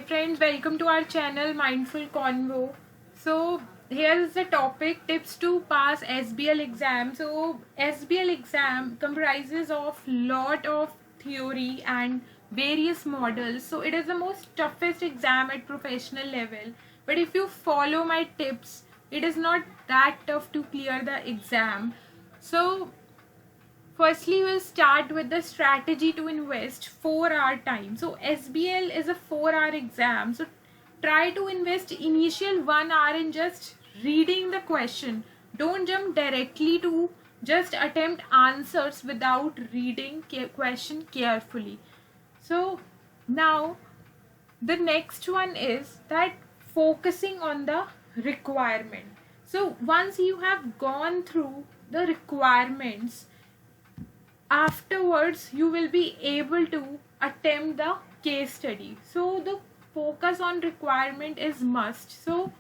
Hi friends, welcome to our channel Mindful Convo. So here is the topic, tips to pass SBL exam. So SBL exam comprises of lot of theory and various models. So it is the most toughest exam at professional level. But if you follow my tips, it is not that tough to clear the exam. So firstly, we'll start with the strategy to invest 4-hour time. So SBL is a 4-hour exam. So try to invest initial 1 hour in just reading the question. Don't jump directly to just attempt answers without reading question carefully. So now the next one is that focusing on the requirement. So once you have gone through the requirements, afterwards you will be able to attempt the case study. So the focus on requirement is must. So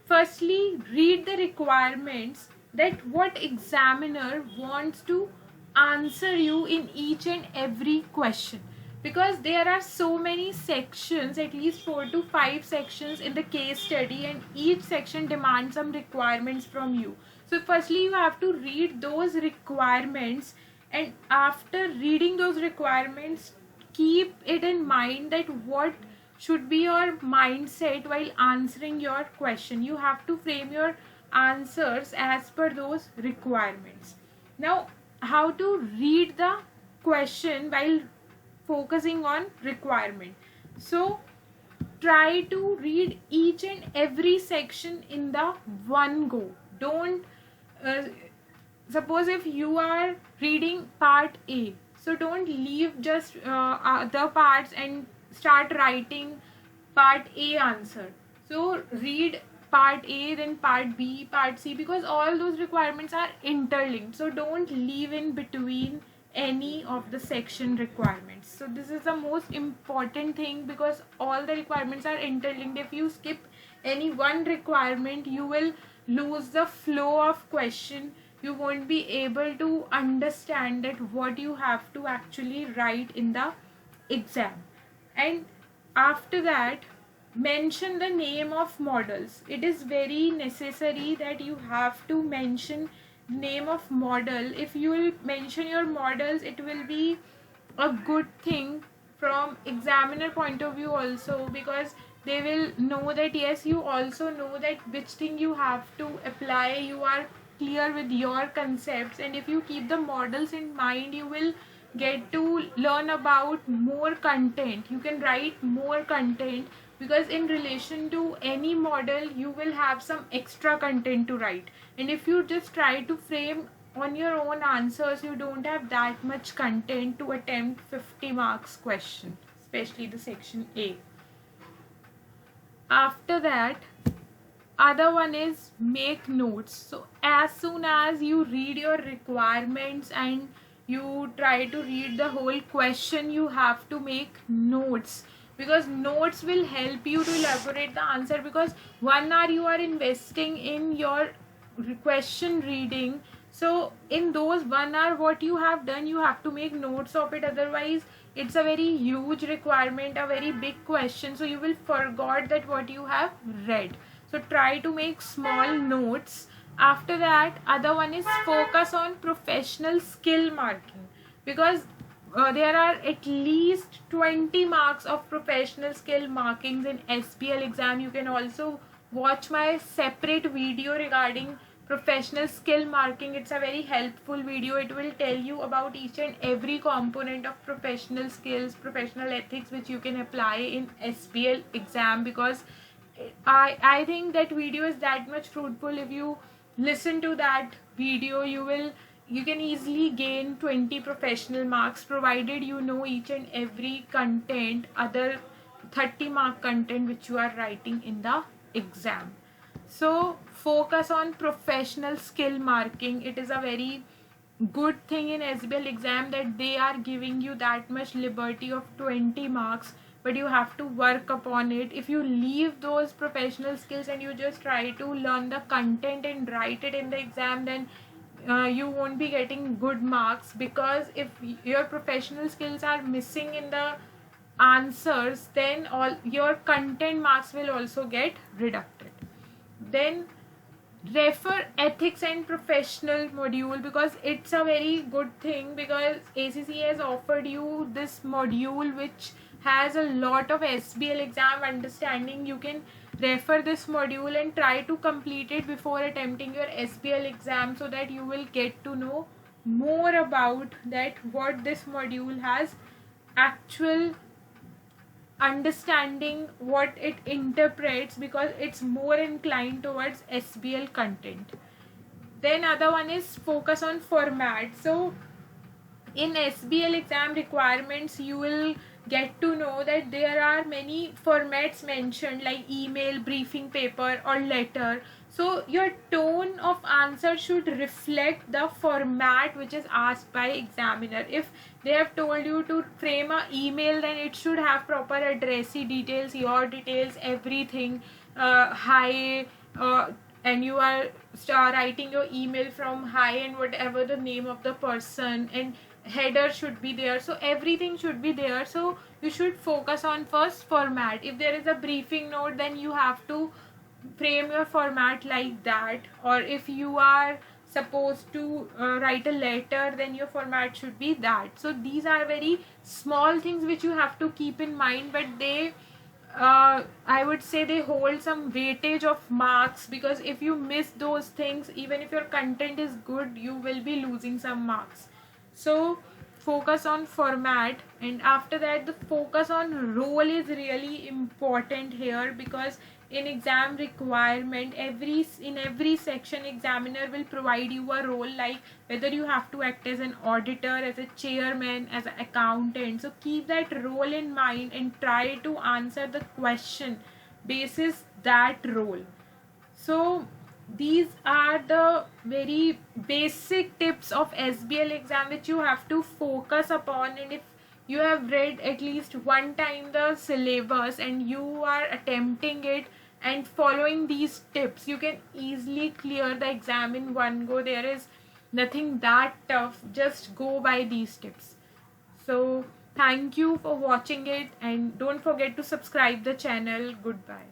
firstly, read the requirements, that what examiner wants to answer you in each and every question, because there are so many sections, at least 4 to 5 sections in the case study, and each section demands some requirements from you. So firstly you have to read those requirements, and after reading those requirements, keep it in mind that what should be your mindset while answering your question. You have to frame your answers as per those requirements. Now, how to read the question while focusing on requirement. So try to read each and every section in the one go. Don't uh, suppose if you are reading part A, so don't leave just other parts and start writing part A answer. So read part A, then part B, part C, because all those requirements are interlinked. So don't leave in between any of the section requirements. So this is the most important thing, because all the requirements are interlinked. If you skip any one requirement, you will lose the flow of question. You won't be able to understand that what you have to actually write in the exam. And after that, mention the name of models. It is very necessary that you have to mention name of model. If you will mention your models, it will be a good thing from examiner point of view also, because they will know that yes, you also know that which thing you have to apply, you are clear with your concepts. And if you keep the models in mind, you will get to learn about more content. You can write more content, because in relation to any model you will have some extra content to write. And if you just try to frame on your own answers, you don't have that much content to attempt 50 marks question, especially the section A. After that, other one is make notes. So as soon as you read your requirements and you try to read the whole question, you have to make notes, because notes will help you to elaborate the answer. Because 1 hour you are investing in your question reading, so in those 1 hour what you have done, you have to make notes of it. Otherwise it's a very huge requirement, a very big question, so you will forget that what you have read. So try to make small notes. After that, other one is focus on professional skill marking, because there are at least 20 marks of professional skill markings in SBL exam. You can also watch my separate video regarding professional skill marking. It's a very helpful video. It will tell you about each and every component of professional skills, professional ethics, which you can apply in SBL exam. Because I think that video is that much fruitful. If you listen to that video, you can easily gain 20 professional marks, provided you know each and every content, other 30 mark content which you are writing in the exam. So focus on professional skill marking. It is a very good thing in SBL exam that they are giving you that much liberty of 20 marks, but you have to work upon it. If you leave those professional skills and you just try to learn the content and write it in the exam, then you won't be getting good marks. Because if your professional skills are missing in the answers, then all your content marks will also get reducted. Then refer ethics and professional module, because it's a very good thing, because ACCA has offered you this module which has a lot of SBL exam understanding. You can refer this module and try to complete it before attempting your SBL exam, so that you will get to know more about that, what this module has actual understanding, what it interprets, because it's more inclined towards SBL content. Then other one is focus on format. So in SBL exam requirements, you will get to know that there are many formats mentioned, like email, briefing paper, or letter. So your tone of answer should reflect the format which is asked by examiner. If they have told you to frame a email, then it should have proper addressee details, your details, everything. Hi, and you are writing your email from hi and whatever the name of the person, and header should be there, so everything should be there. So you should focus on first format. If there is a briefing note, then you have to frame your format like that, or if you are supposed to write a letter, then your format should be that. So these are very small things which you have to keep in mind, but they I would say they hold some weightage of marks, because if you miss those things, even if your content is good, you will be losing some marks. So focus on format, and after that the focus on role is really important here, because in exam requirement, in every section examiner will provide you a role, like whether you have to act as an auditor, as a chairman, as an accountant. So keep that role in mind and try to answer the question basis that role. So these are the very basic tips of SBL exam which you have to focus upon, and if you have read at least one time the syllabus and you are attempting it and following these tips, you can easily clear the exam in one go. There is nothing that tough, just go by these tips. So thank you for watching it, and don't forget to subscribe the channel. Goodbye.